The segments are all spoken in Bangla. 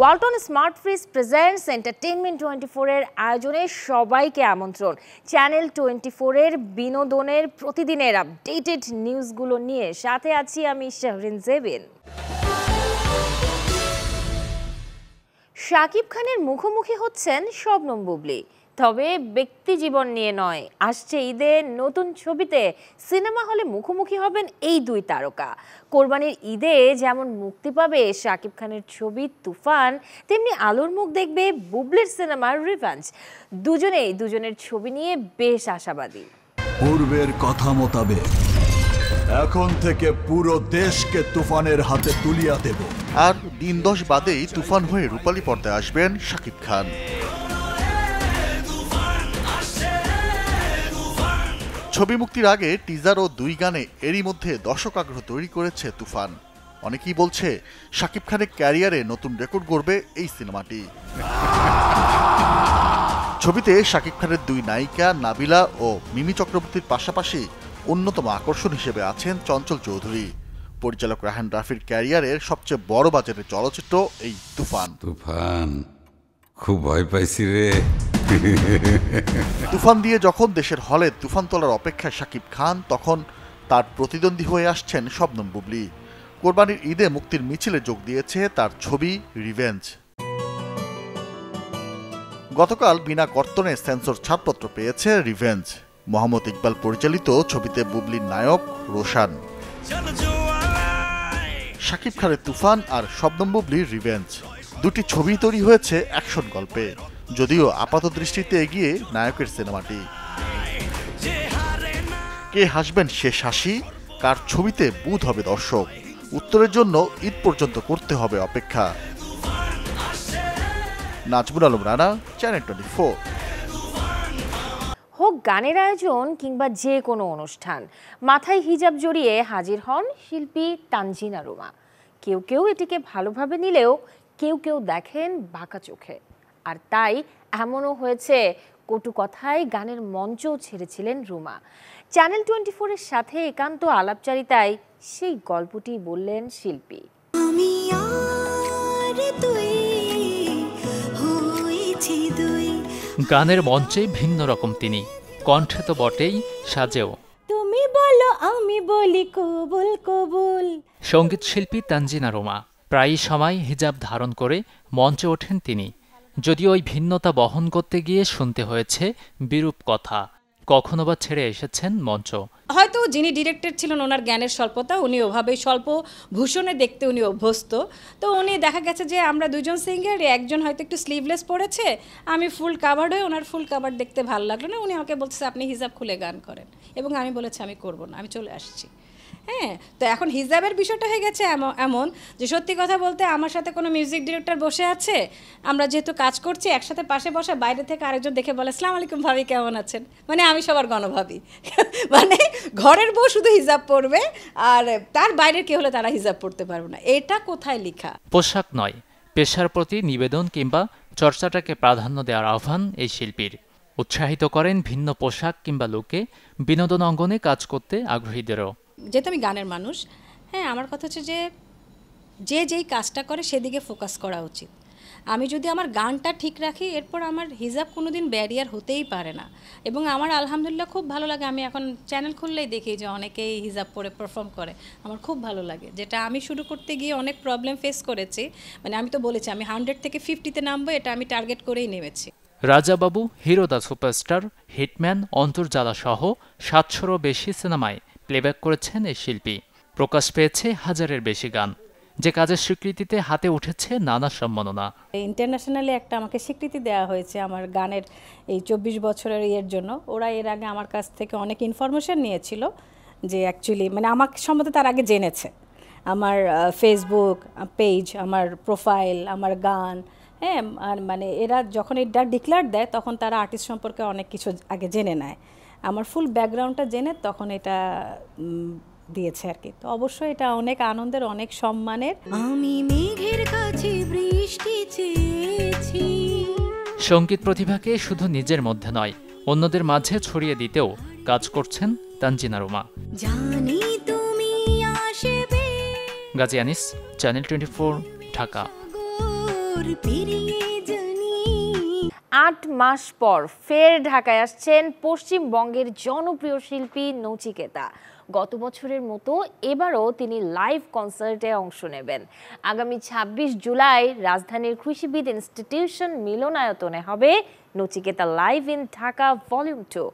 Walton smart fridge presents entertainment 24 এর আয়োজনে সবাইকে আমন্ত্রণ। চ্যানেল 24 এর বিনোদনের প্রতিদিনের আপডেটেড নিউজগুলো নিয়ে সাথে আছি আমি শাহরিন জেবিন। শাকিব খানের মুখোমুখি হচ্ছেন শবনম বুবলী, তবে ব্যক্তি জীবন নিয়ে নয়। আসছে ঈদে নতুন ছবিতে সিনেমা হলে মুখোমুখি হবেন এই দুই তারকা। কোরবানির ঈদে যেমন মুক্তি পাবে শাকিব খানের ছবি তুফান, তেমনি আলোর মুখ দেখবে বুবলির সিনেমা রিভেঞ্জ। দুজনের ছবি নিয়ে বেশ আশাবাদী। পূর্বের কথা মোতাবেক এখন থেকে পুরো দেশকে তুফানের হাতে তুলিয়া দেব। আর দিন 10 বাদেই তুফান হয়ে রূপালী পর্দায় আসবেন শাকিব খান। ছবি মুক্তির আগে টিজার ও 2 গানে এরই মধ্যে দর্শক আগ্রহ তৈরি করেছে তুফান। অনেকেই বলছে শাকিব খানের ক্যারিয়ারে নতুন রেকর্ড গড়বে এই সিনেমাটি। ছবিতে শাকিব খানের 2 নায়িকা নাবিলা ও মিমি চক্রবর্তীর পাশাপাশি অন্যতম আকর্ষণ হিসেবে আছেন চঞ্চল চৌধুরী। পরিচালক রাহান রাফির ক্যারিয়ারের সবচেয়ে বড় বাজেটের চলচ্চিত্র এই তুফান। খুব ভয় পাইছি রে। তুফান দিয়ে যখন দেশের হলে তুফান তোলার অপেক্ষায় শাকিব খান, তখন তার প্রতিদ্বন্দ্বী হয়ে আসছেন শবনম বুবলী। কোরবানির ঈদে মুক্তির মিছিলে যোগ দিয়েছে তার ছবি রিভেঞ্জ। গতকাল বিনা কর্তনে সেন্সর ছাড়পত্র পেয়েছে রিভেঞ্জ। মোহাম্মদ ইকবাল পরিচালিত ছবিতে বুবলির নায়ক রোশান। শাকিব খানের তুফান আর শবনম বুবলির রিভেঞ্জ, দুটি ছবি তৈরি হয়েছে অ্যাকশন গল্পে, যদিও আপাত দৃষ্টিতে এগিয়ে নায়কের সিনেমাটি। কে হাসবেন শেষ হাসি, কার ছবিতে বুধ হবে দর্শক, উত্তরের জন্য ঈদ পর্যন্ত করতে হবে অপেক্ষা। নাজমুল আলম রানা, চ্যানেল 24। হোক গানের আয়োজন কিংবা যে কোনো অনুষ্ঠান, মাথায় হিজাব জড়িয়ে হাজির হন শিল্পী তানজিনা রুমা। কেউ এটিকে ভালোভাবে নিলেও কেউ দেখেন বাঁকা চোখে। আর তাই এমনও হয়েছে কটু কথায় গানের মঞ্চও ছেড়েছিলেন রুমা। চ্যানেল 24 এর সাথে একান্ত আলাপচারিতায় সেই গল্পটি বললেন শিল্পী। গানের মঞ্চে ভিন্ন রকম তিনি, কণ্ঠে তো বটেই, সাজেও। তুমি বলো আমি বলি কবুল কবুল। সঙ্গীত শিল্পী তানজিনা রুমা প্রায়ই সময় হিজাব ধারণ করে মঞ্চে ওঠেন তিনি, যদিও ওই ভিন্নতা বহন করতে গিয়ে শুনতে হয়েছে বিরূপ কথা। কখনো বা ছেড়ে এসেছেন মঞ্চ। হয়তো যিনি ডিরেক্টর ছিলেন ওনার জ্ঞানের স্বল্পতা, উনি ওভাবেই স্বল্প ভূষণে দেখতে উনি অভ্যস্ত। তো উনি দেখা গেছে যে আমরা দুজন সিঙ্গার, একজন হয়তো একটু স্লিভলেস পড়েছে, আমি ফুল কাভার্ড হয়ে, ওনার ফুল কাভার্ড দেখতে ভালো লাগলো না। উনি আমাকে বলতেছে আপনি হিজাব খুলে গান করেন, এবং আমি বলেছি আমি করব না, আমি চলে আসছি। হ্যাঁ, তো এখন হিজাবের বিষয়টা হয়ে গেছে এমন যে সত্যি কথা বলতে আমার সাথে কোনো মিউজিক ডিরেক্টর বসে আছে, আমরা যেহেতু কাজ করছি একসাথে, পাশে বসে বাইরে থেকে আরেকজন দেখে বলে আসসালামু আলাইকুম ভাবি কেমন আছেন, মানে আমি সবার গণভাবি। মানে ঘরের বউ শুধু হিজাব পরবে আর তার বাইরের কেউ হলে তারা হিজাব পরতে পারবে না, এটা কোথায় লেখা? পোশাক নয়, পেশার প্রতি নিবেদন কিংবা চর্চাটাকে প্রাধান্য দেওয়ার আহ্বান এই শিল্পীর। উৎসাহিত করেন ভিন্ন পোশাক কিংবা লুকে বিনোদন অঙ্গনে কাজ করতে আগ্রহীদেরও। যেহেতু আমি গানের মানুষ, হ্যাঁ, আমার কথা হচ্ছে যে যেই কাজটা করে সেদিকে ফোকাস করা উচিত। আমি যদি আমার গানটা ঠিক রাখি, এরপর আমার হিজাব কোনোদিন ব্যারিয়ার হতেই পারে না। এবং আমার আলহামদুলিল্লাহ খুব ভালো লাগে, আমি এখন চ্যানেল খুললেই দেখি যে অনেকেই হিজাব পরে পারফর্ম করে, আমার খুব ভালো লাগে। যেটা আমি শুরু করতে গিয়ে অনেক প্রবলেম ফেস করেছি, মানে আমি তো বলেছি আমি 100 থেকে 50-তে নামবো, এটা আমি টার্গেট করেই নেমেছি। Rajababu, hero the superstar, hitman, অন্তর্জালা সহ 700-রও বেশি সিনেমায় প্লেব্যাক করেছেন এই শিল্পী। প্রকাশ পেয়েছে 1000-এর বেশি গান, যে কাজের স্বীকৃতিতে হাতে উঠেছে নানা সম্মাননা। ইন্টারন্যাশনালি একটা আমাকে স্বীকৃতি দেওয়া হয়েছে আমার গানের এই 24 বছরের ইয়ের জন্য। ওরা এর আগে আমার কাছ থেকে অনেক ইনফরমেশন নিয়েছিল, যে অ্যাকচুয়ালি মানে আমার সম্বন্ধে তার আগে জেনেছে, আমার ফেসবুক পেজ, আমার প্রোফাইল, আমার গান, হ্যাঁ, আর মানে এরা যখন এটা ডিক্লেয়ার দেয় তখন তারা আর্টিস্ট সম্পর্কে অনেক কিছু আগে জেনে নেয়। আমার ফুল ব্যাকগ্রাউন্ডটা জেনে তখন এটা দিয়েছে আর কি। তো অবশ্যই এটা অনেক আনন্দের, অনেক সম্মানের। আমি মেঘের কাছে বৃষ্টি চেয়েছি। সঙ্গীত প্রতিভাকে শুধু নিজের মধ্যে নয়, অন্যদের মাঝে ছড়িয়ে দিতেও কাজ করছেন তানজিনা রুমা। জানি তুমি আসবে। গাজী আনিস, চ্যানেল 24, ঢাকা। 8 মাস পর ফের ঢাকায় আসছেন পশ্চিমবঙ্গের জনপ্রিয় শিল্পী নচিকেতা। গত বছরের মতো এবারও তিনি লাইভ কনসার্টে অংশ নেবেন। আগামী 26 জুলাই রাজধানীর কৃষিবিদ ইনস্টিটিউশন মিলনায়তনে হবে Nachiketa live in Dhaka volume 2।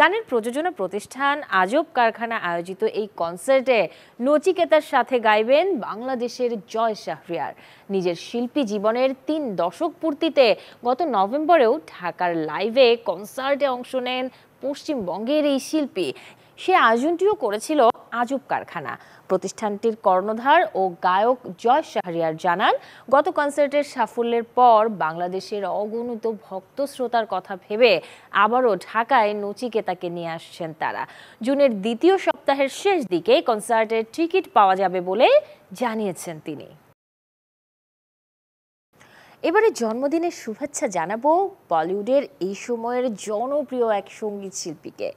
গানের প্রযোজনা প্রতিষ্ঠান আজব কারখানা আয়োজিত এই কনসার্টে নচিকেতার সাথে গাইবেন বাংলাদেশের জয় শাহরিয়ার। নিজের শিল্পী জীবনের 3 দশক পূর্তিতে গত নভেম্বরেও ঢাকার লাইভে কনসার্টে অংশ নেন পশ্চিমবঙ্গের এই শিল্পী। সে আয়োজনটিও করেছিল আজব কারখানা। প্রতিষ্ঠানটির কর্ণধার ও গায়ক জয় শাহরিয়ার জানান, গত কনসার্টের সাফল্যের পর বাংলাদেশের অগণিত ভক্ত শ্রোতার কথা ভেবে আবারও ঢাকায় নচিকেতাকে নিয়ে আসছেন তারা। জুনের দ্বিতীয় সপ্তাহের শেষ দিকে কনসার্টের টিকিট পাওয়া যাবে বলে জানিয়েছেন তিনি। এবারে জন্মদিনের শুভেচ্ছা জানাবো বলিউডের এই সময়ের জনপ্রিয় এক সঙ্গীত শিল্পীকে।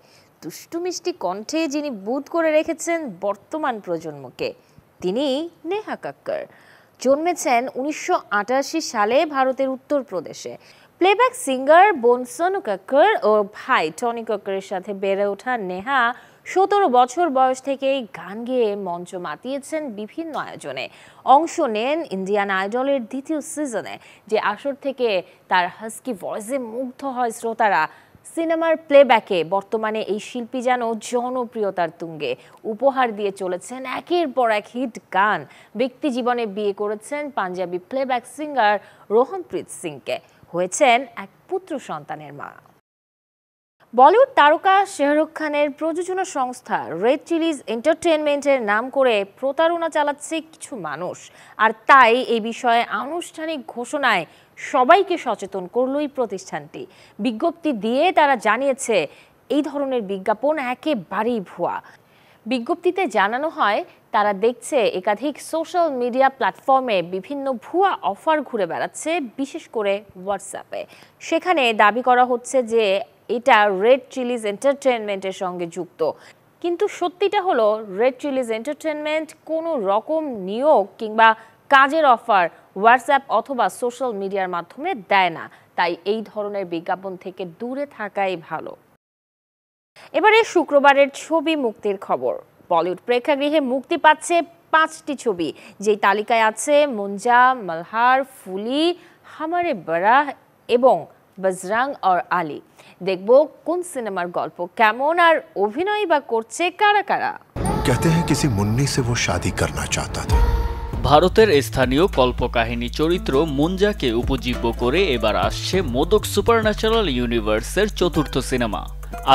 দুষ্টু মিষ্টি কণ্ঠে যিনি বুঁদ করে রেখেছেন বর্তমান প্রজন্মকে, তিনি নেহা কক্কর। জন্মেছেন 1988 সালে ভারতের উত্তরপ্রদেশে। প্লেব্যাক সিঙ্গার বোন সোনু কক্কর ও ভাই টনি কক্করের সাথে বেড়ে ওঠা নেহা 17 বছর বয়স থেকেই গান গেয়ে মঞ্চ মাতিয়েছেন বিভিন্ন আয়োজনে। অংশ নেন ইন্ডিয়ান আইডলের 2য় সিজনে, যে আসর থেকে তার হাস্কি ভয়েসে মুগ্ধ হয় শ্রোতারা। সিনেমার প্লেব্যাকে বর্তমানে এই শিল্পী যেন জনপ্রিয়তার তুঙ্গে, উপহার দিয়ে চলেছেন একের পর এক হিট গান। ব্যক্তি জীবনে বিয়ে করেছেন পাঞ্জাবি প্লেব্যাক সিঙ্গার রোহনপ্রীত সিংকে, হয়েছেন এক পুত্র সন্তানের মা। বলিউড তারকা শাহরুখ খানের প্রযোজনা সংস্থা রেড চিলিজ এন্টারটেইনমেন্টের নাম করে প্রতারণা চালাচ্ছে কিছু মানুষ, আর তাই এই বিষয়ে আনুষ্ঠানিক ঘোষণায় সবাইকে সচেতন করলই প্রতিষ্ঠানটি। বিজ্ঞপ্তি দিয়ে তারা জানিয়েছে, এই ধরনের বিজ্ঞাপন একেবারেই ভুয়া। বিজ্ঞপ্তিতে জানানো হয়, তারা দেখছে একাধিক সোশ্যাল মিডিয়া প্ল্যাটফর্মে বিভিন্ন ভুয়া অফার ঘুরে বেড়াচ্ছে, বিশেষ করে হোয়াটসঅ্যাপে। সেখানে দাবি করা হচ্ছে যে এটা রেড চিলিজ এন্টারটেইনমেন্টের সঙ্গে যুক্ত, কিন্তু সত্যিটা হলো রেড চিলিজ এন্টারটেইনমেন্ট কোনো রকম নিয়োগ কিংবা কাজের অফার হোয়াটসঅ্যাপ অথবা সোশ্যাল মিডিয়ার মাধ্যমে দেয় না। তাই এই ধরনের বিজ্ঞাপন থেকে দূরে থাকাই ভালো। এবারে শুক্রবারের ছবি মুক্তির খবর। বলিউড প্রেক্ষাগৃহে মুক্তি পাচ্ছে 5টি ছবি, যেই তালিকায় আছে মুঞ্জা, মলহার, ফুলি, হামারে বারাহ এবং বজরং और আলী। দেখব কোন সিনেমার গল্প কেমন আর অভিনয় বা করছে কারা কারা। कहते हैं किसी मुन्नी से वो शादी करना चाहता था। ভারতের স্থানীয় কল্পকাহিনী চরিত্র মুঞ্জাকে উপজীব্য করে এবার আসছে মোদক সুপারন্যাচারাল ইউনিভার্সের 4র্থ সিনেমা।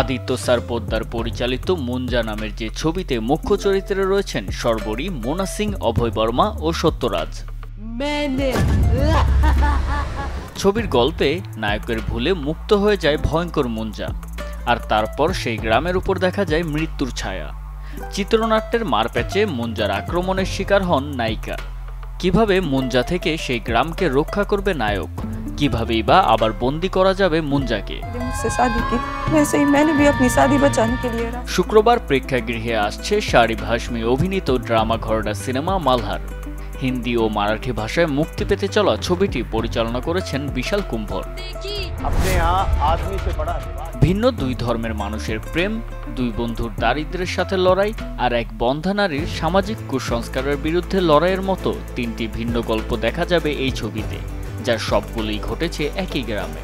আদিত্য স্যার পোদ্দার পরিচালিত মুঞ্জা নামের যে ছবিতে মুখ্য চরিত্রে রয়েছেন শর্বরী, মোনা সিং, অভয় বর্মা ও সত্যরাজ। ছবির গল্পে নায়কের ভুলে মুক্ত হয়ে যায় ভয়ঙ্কর মুঞ্জা, আর তারপর সেই গ্রামের উপর দেখা যায় মৃত্যুর ছায়া। চিত্রনাট্যের মারপ্যাচে মুঞ্জার আক্রমণের শিকার হন নায়িকা। কিভাবে মুঞ্জা থেকে সেই গ্রামকে রক্ষা করবে নায়ক, কিভাবেই বা আবার বন্দি করা যাবে মুঞ্জাকে। শুক্রবার প্রেক্ষাগৃহে আসছে শারিব হাশমি অভিনীত ড্রামা ঘরনা সিনেমা মালহার। হিন্দি ও মারাঠি ভাষায় মুক্তি পেতে চলা ছবিটি পরিচালনা করেছেন বিশাল কুম্ভর। ভিন্ন 2 ধর্মের মানুষের প্রেম, 2 বন্ধুর দারিদ্র্যের সাথে লড়াই, আর এক বন্ধা নারীর সামাজিক কুসংস্কারের বিরুদ্ধে লড়াইয়ের মতো 3টি ভিন্ন গল্প দেখা যাবে এই ছবিতে, যার সবগুলোই ঘটেছে একই গ্রামে।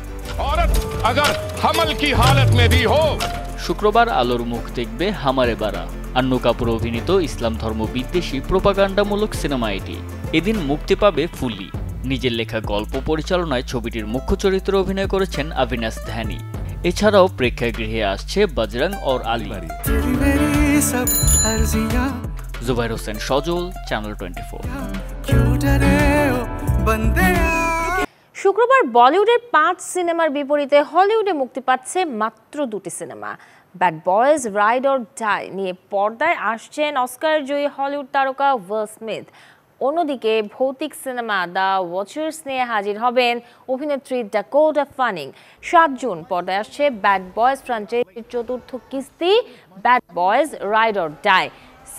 শুক্রবার আলোর মুখ দেখবে হামারে বারা। আন্নু কাপুর অভিনীত ইসলাম ধর্ম বিদ্বেষী প্রোপাগান্ডামূলক সিনেমা এটি। এদিন মুক্তি পাবে ফুলি। নিজের লেখা গল্প পরিচালনায় ছবিটির মুখ্য চরিত্রে অভিনয় করেছেন অবিনাশ ধ্যানী। এছাড়াও প্রেক্ষাগৃহে আসছে বজরং और আলী। জুবাইর হোসেন সজল, চ্যানেল 24। শুক্রবার বলিউডের 5 সিনেমার বিপরীতে হলিউডে মুক্তি পাচ্ছে মাত্র 2টি সিনেমা। Bad boys ride or die নিয়ে পর্দায় আসছেন অস্কার জয়ী হলিউড তারকা উইল স্মিথ। অন্যদিকে ভৌতিক সিনেমা দ্য ওয়াচার্স নিয়ে হাজির হবেন অভিনেত্রী ডাকোটা ফানিং। 7 জুন পর্দায় আসছে ব্যাড বয়েজ ফ্র্যাঞ্চাইজির 4র্থ কিস্তি bad boys ride or die.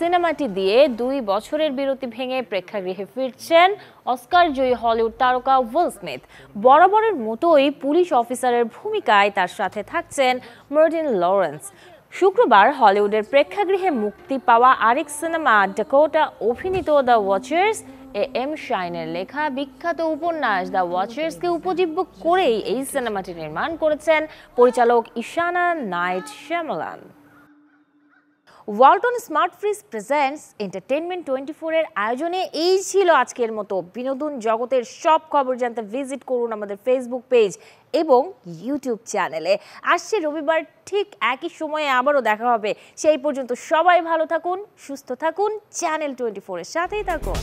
সিনেমাটি দিয়ে 2 বছরের বিরতি ভেঙে প্রেক্ষাগৃহে ফিরছেন অস্কার জয়ী হলিউড তারকা উইল স্মিথ। বরাবরের মতোই পুলিশ অফিসারের ভূমিকায় তার সাথে থাকছেন মার্টিন লরেন্স। শুক্রবার হলিউডের প্রেক্ষাগৃহে মুক্তি পাওয়া আরেক সিনেমা ডাকোটা অভিনীত দ্য ওয়াচার্স এম শাইনের লেখা বিখ্যাত উপন্যাস দ্য ওয়াচার্সকে উপজীব্য করেই এই সিনেমাটি নির্মাণ করেছেন পরিচালক Ishana Night Shyamalan. Walton smart fridge presents entertainment 24 এর আয়োজনে এই ছিল আজকের মতো। বিনোদন জগতের সব খবর জানতে ভিজিট করুন আমাদের ফেসবুক পেজ এবং ইউটিউব চ্যানেলে। আসছে রবিবার ঠিক একই সময়ে আবারও দেখা হবে। সেই পর্যন্ত সবাই ভালো থাকুন, সুস্থ থাকুন, চ্যানেল 24 এর সাথেই থাকুন।